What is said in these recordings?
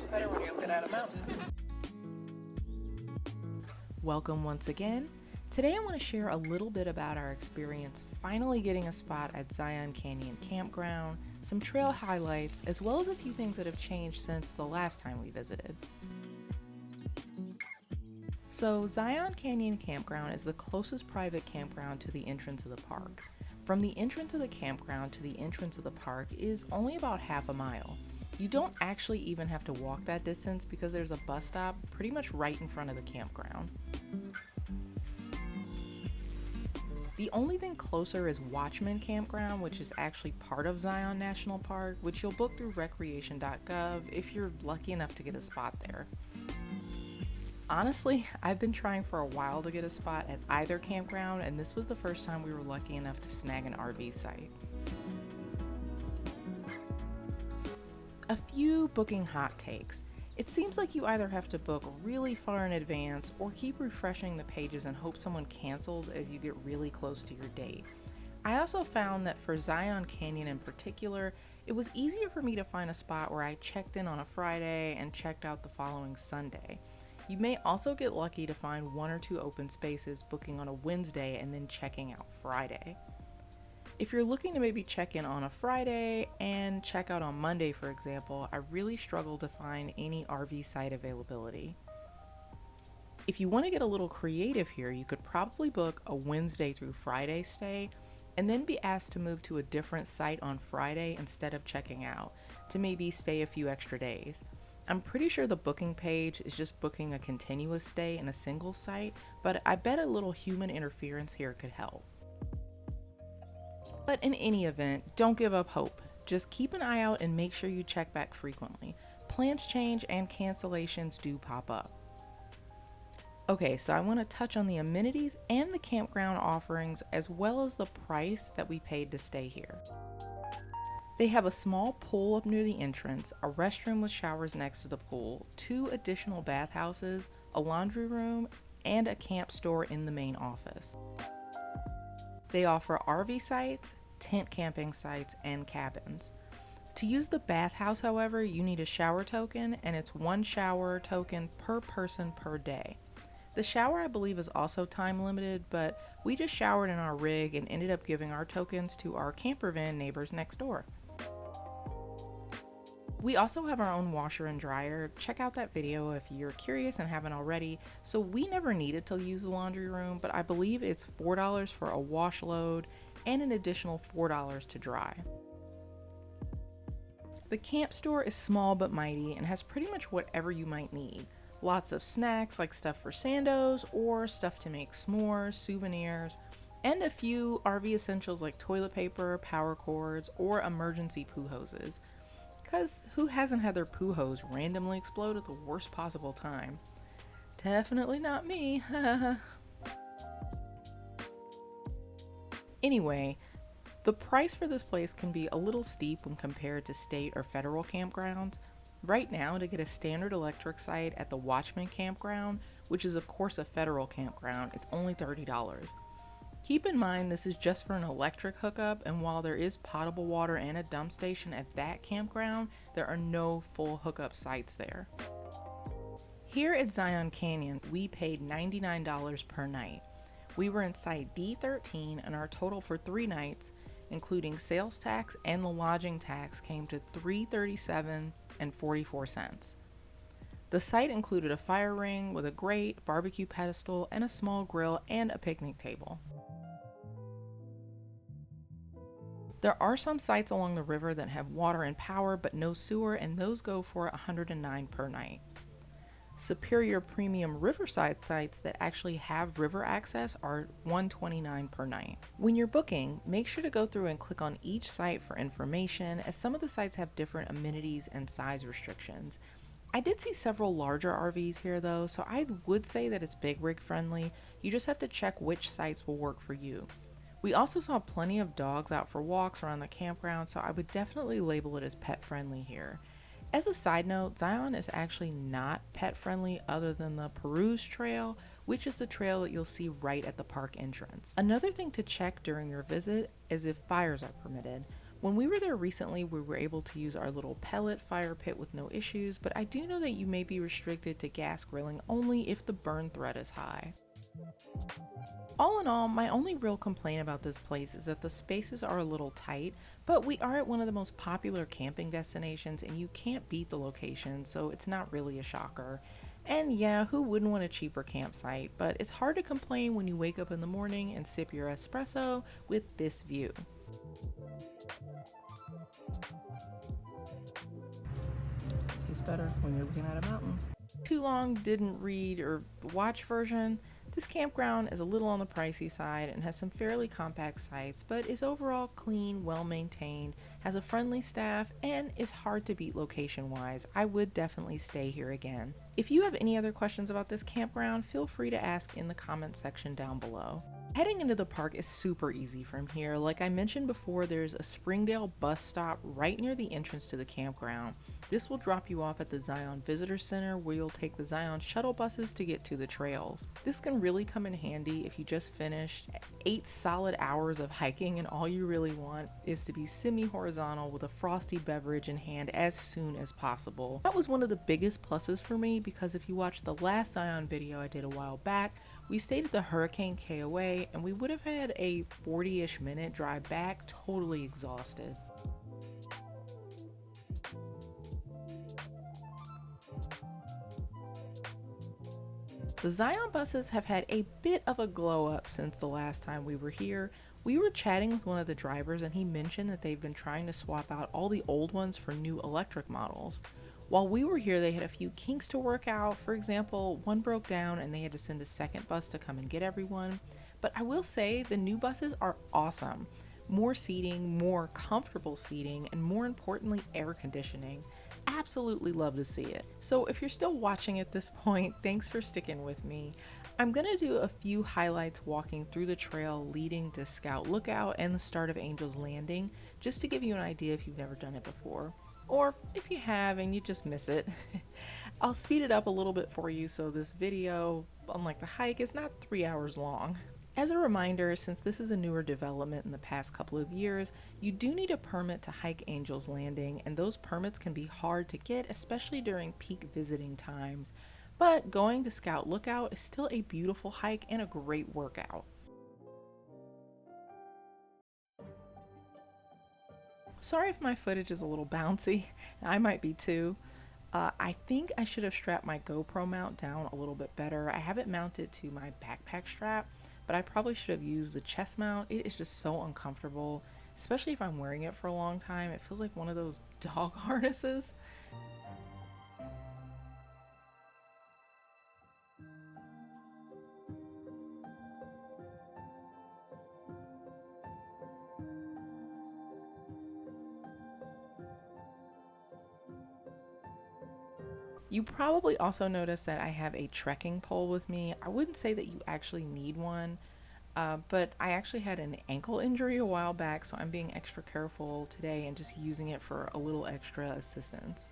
better when you're looking at a mountain. Welcome once again. Today I want to share a little bit about our experience finally getting a spot at Zion Canyon Campground, some trail highlights, as well as a few things that have changed since the last time we visited. So Zion Canyon Campground is the closest private campground to the entrance of the park. From the entrance of the campground to the entrance of the park is only about half a mile. You don't actually even have to walk that distance because there's a bus stop pretty much right in front of the campground. The only thing closer is Watchman Campground, which is actually part of Zion National Park, which you'll book through recreation.gov if you're lucky enough to get a spot there. Honestly, I've been trying for a while to get a spot at either campground, and this was the first time we were lucky enough to snag an RV site. A few booking hot takes. It seems like you either have to book really far in advance or keep refreshing the pages and hope someone cancels as you get really close to your date. I also found that for Zion Canyon in particular, it was easier for me to find a spot where I checked in on a Friday and checked out the following Sunday. You may also get lucky to find one or two open spaces booking on a Wednesday and then checking out Friday. If you're looking to maybe check in on a Friday and check out on Monday, for example, I really struggle to find any RV site availability. If you want to get a little creative here, you could probably book a Wednesday through Friday stay and then be asked to move to a different site on Friday instead of checking out, to maybe stay a few extra days. I'm pretty sure the booking page is just booking a continuous stay in a single site, but I bet a little human interference here could help. But in any event, don't give up hope. Just keep an eye out and make sure you check back frequently. Plans change and cancellations do pop up. Okay, so I want to touch on the amenities and the campground offerings as well as the price that we paid to stay here. They have a small pool up near the entrance, a restroom with showers next to the pool, 2 additional bathhouses, a laundry room, and a camp store in the main office. They offer RV sites, tent camping sites, and cabins. To use the bathhouse, however, you need a shower token, and it's 1 shower token per person per day. The shower, I believe, is also time limited, but we just showered in our rig and ended up giving our tokens to our camper van neighbors next door. We also have our own washer and dryer. Check out that video if you're curious and haven't already. So we never needed to use the laundry room, but I believe it's $4 for a wash load and an additional $4 to dry. The camp store is small but mighty and has pretty much whatever you might need. Lots of snacks like stuff for sandos or stuff to make s'mores, souvenirs, and a few RV essentials like toilet paper, power cords, or emergency poo hoses. Because who hasn't had their poo hose randomly explode at the worst possible time? Definitely not me. Anyway, the price for this place can be a little steep when compared to state or federal campgrounds. Right now, to get a standard electric site at the Watchman campground, which is of course a federal campground, it's only $30. Keep in mind this is just for an electric hookup, and while there is potable water and a dump station at that campground, there are no full hookup sites there. Here at Zion Canyon, we paid $99 per night. We were in site D13, and our total for 3 nights, including sales tax and the lodging tax, came to $337.44. The site included a fire ring with a grate, barbecue pedestal, and a small grill and a picnic table. There are some sites along the river that have water and power but no sewer, and those go for $109 per night. Superior premium Riverside sites that actually have river access are $129 per night. When you're booking, make sure to go through and click on each site for information, as some of the sites have different amenities and size restrictions. I did see several larger RVs here though, so I would say that it's big rig friendly. You just have to check which sites will work for you. We also saw plenty of dogs out for walks around the campground, so I would definitely label it as pet friendly here. As a side note, Zion is actually not pet friendly other than the Brews trail, which is the trail that you'll see right at the park entrance. Another thing to check during your visit is if fires are permitted. When we were there recently, we were able to use our little pellet fire pit with no issues, but I do know that you may be restricted to gas grilling only if the burn threat is high. All in all, my only real complaint about this place is that the spaces are a little tight, but we are at one of the most popular camping destinations and you can't beat the location, so it's not really a shocker. And yeah, who wouldn't want a cheaper campsite, but it's hard to complain when you wake up in the morning and sip your espresso with this view. Tastes better when you're looking at a mountain. Too long didn't read or watch version. This campground is a little on the pricey side and has some fairly compact sites, but is overall clean, well maintained, has a friendly staff, and is hard to beat location wise. I would definitely stay here again. If you have any other questions about this campground, feel free to ask in the comments section down below. Heading into the park is super easy from here. Like I mentioned before, there's a Springdale bus stop right near the entrance to the campground. This will drop you off at the Zion Visitor Center where you'll take the Zion shuttle buses to get to the trails. This can really come in handy if you just finished 8 solid hours of hiking and all you really want is to be semi-horizontal with a frosty beverage in hand as soon as possible. That was one of the biggest pluses for me because if you watched the last Zion video I did a while back, we stayed at the Hurricane KOA and we would have had a 40-ish minute drive back totally exhausted. The Zion buses have had a bit of a glow up since the last time we were here. We were chatting with one of the drivers and he mentioned that they've been trying to swap out all the old ones for new electric models. While we were here, they had a few kinks to work out. For example, one broke down and they had to send a second bus to come and get everyone. But I will say the new buses are awesome. More seating, more comfortable seating, and more importantly, air conditioning. Absolutely love to see it. So if you're still watching at this point, thanks for sticking with me. I'm gonna do a few highlights walking through the trail leading to Scout Lookout and the start of Angel's Landing, just to give you an idea if you've never done it before. Or if you have and you just miss it. I'll speed it up a little bit for you so this video, unlike the hike, is not 3 hours long. As a reminder, since this is a newer development in the past couple of years, you do need a permit to hike Angel's Landing, and those permits can be hard to get, especially during peak visiting times. But going to Scout Lookout is still a beautiful hike and a great workout. Sorry if my footage is a little bouncy, I might be too. I think I should have strapped my GoPro mount down a little bit better. I have it mounted to my backpack strap, but I probably should have used the chest mount. It is just so uncomfortable, especially if I'm wearing it for a long time. It feels like one of those dog harnesses. You probably also noticed that I have a trekking pole with me. I wouldn't say that you actually need one, but I actually had an ankle injury a while back, so I'm being extra careful today and just using it for a little extra assistance.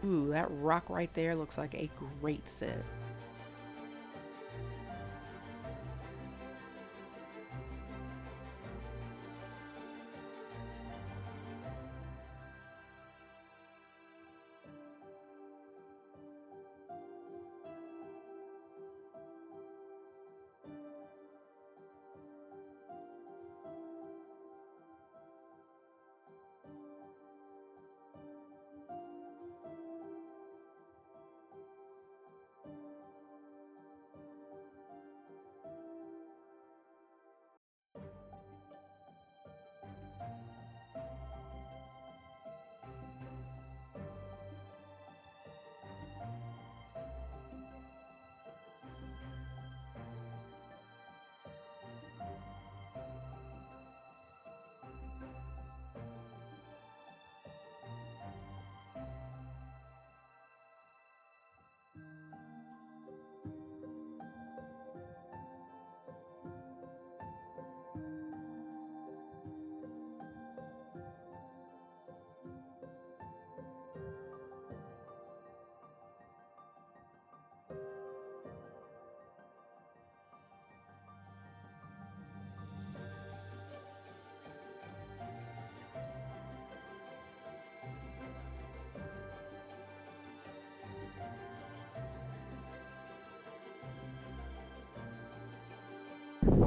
Ooh, that rock right there looks like a great sit.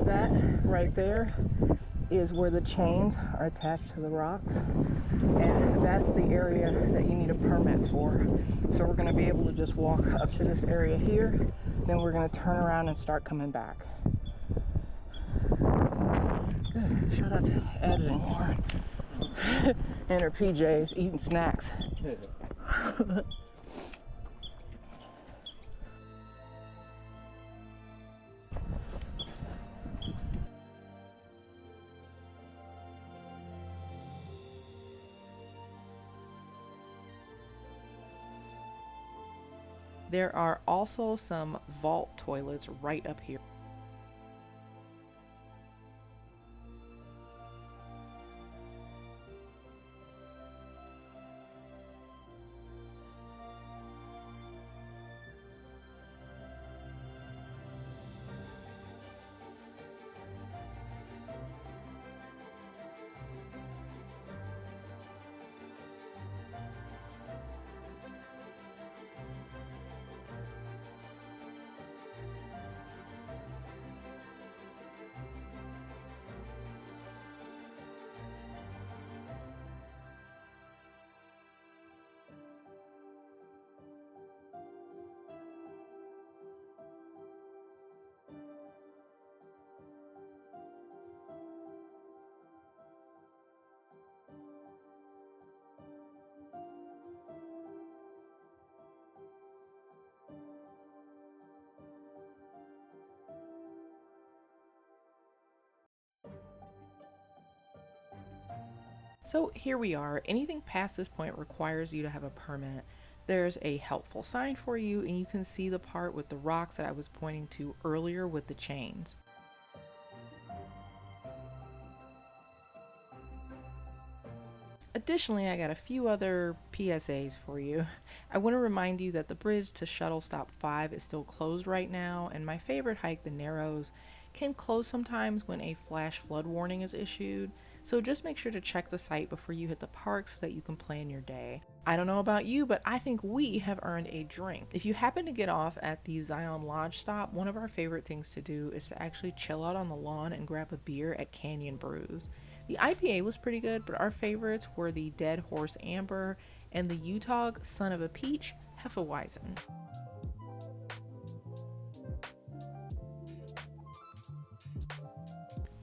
That right there is where the chains are attached to the rocks, and that's the area that you need a permit for. So we're going to be able to just walk up to this area here, then we're going to turn around and start coming back. Good. Shout out to Ed and Lauren and her PJs eating snacks. There are also some vault toilets right up here. So here we are. Anything past this point requires you to have a permit. There's a helpful sign for you, and you can see the part with the rocks that I was pointing to earlier with the chains. Additionally, I got a few other PSAs for you. I want to remind you that the bridge to Shuttle Stop 5 is still closed right now, and my favorite hike, the Narrows, can close sometimes when a flash flood warning is issued, so just make sure to check the site before you hit the park so that you can plan your day. I don't know about you, but I think we have earned a drink. If you happen to get off at the Zion Lodge stop, one of our favorite things to do is to actually chill out on the lawn and grab a beer at Canyon Brews. The IPA was pretty good, but our favorites were the Dead Horse Amber and the Utah Son of a Peach Hefeweizen.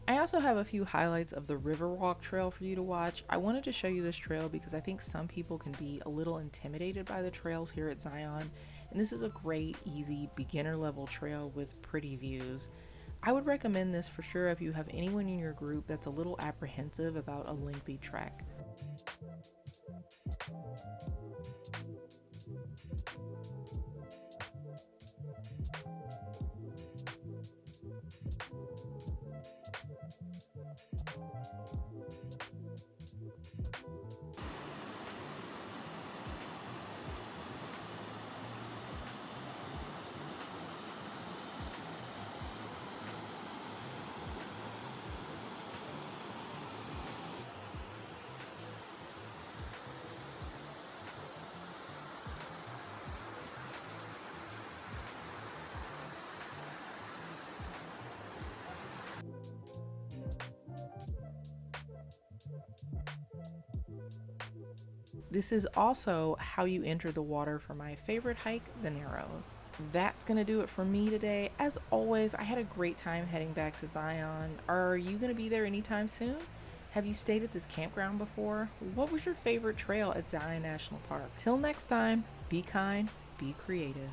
I also have a few highlights of the Riverwalk trail for you to watch. I wanted to show you this trail because I think some people can be a little intimidated by the trails here at Zion, and this is a great, easy, beginner level trail with pretty views. I would recommend this for sure if you have anyone in your group that's a little apprehensive about a lengthy trek. This is also how you enter the water for my favorite hike, the Narrows. That's gonna do it for me today. As always, I had a great time heading back to Zion. Are you gonna be there anytime soon? Have you stayed at this campground before? What was your favorite trail at Zion National Park? Till next time, be kind, be creative.